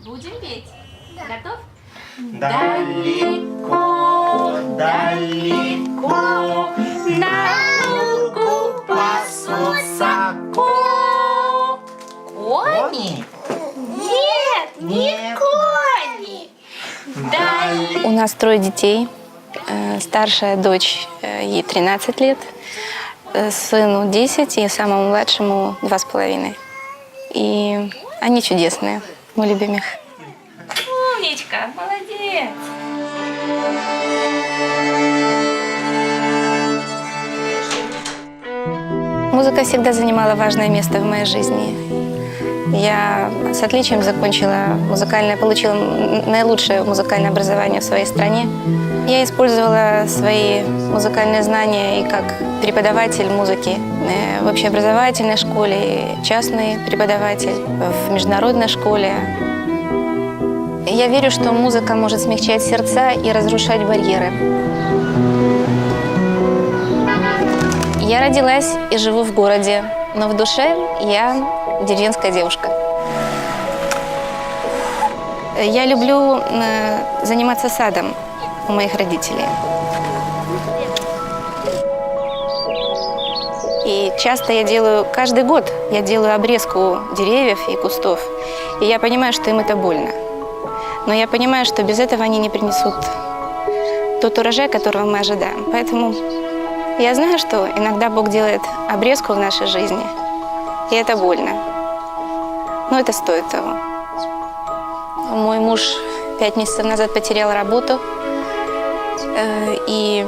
Будем петь? Готов? Далеко, далеко на лугу пасутся Кони? Нет, не кони. У нас 3 детей. Старшая дочь, ей 13 лет, сыну 10 и самому младшему 2,5. И они чудесные, мы любим их. Умничка, молодец. Музыка всегда занимала важное место в моей жизни. Я с отличием получила наилучшее музыкальное образование в своей стране. Я использовала свои музыкальные знания и как преподаватель музыки в общеобразовательной школе, и частный преподаватель в международной школе. Я верю, что музыка может смягчать сердца и разрушать барьеры. Я родилась и живу в городе, но в душе я деревенская девушка. Я люблю заниматься садом у моих родителей. И часто каждый год я делаю обрезку деревьев и кустов. И я понимаю, что им это больно. Но я понимаю, что без этого они не принесут тот урожай, которого мы ожидаем. Поэтому я знаю, что иногда Бог делает обрезку в нашей жизни, и это больно. Но это стоит того. Мой муж 5 месяцев назад потерял работу, и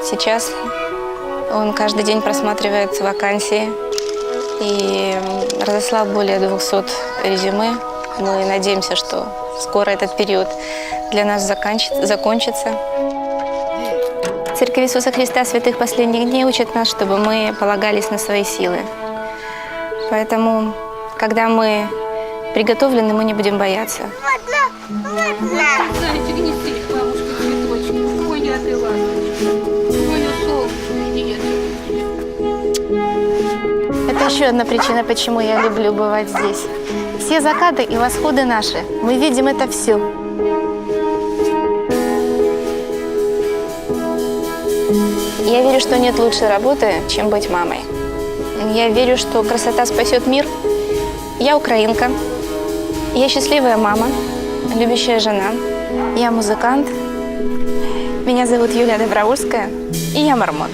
сейчас он каждый день просматривает вакансии и разослал более 200 резюме. Мы надеемся, что скоро этот период для нас закончится. Церковь Иисуса Христа Святых Последних Дней учит нас, чтобы мы полагались на свои силы. Поэтому, когда мы приготовлены, мы не будем бояться. Зайчик, неси их, бабушка, цветочки. Ой, не отрыла. Ой, ушел. Это еще одна причина, почему я люблю бывать здесь. Все закаты и восходы наши. Мы видим это все. Я верю, что нет лучшей работы, чем быть мамой. Я верю, что красота спасет мир. Я украинка. Я счастливая мама, любящая жена. Я музыкант. Меня зовут Юлия Доброульская, и я мормон.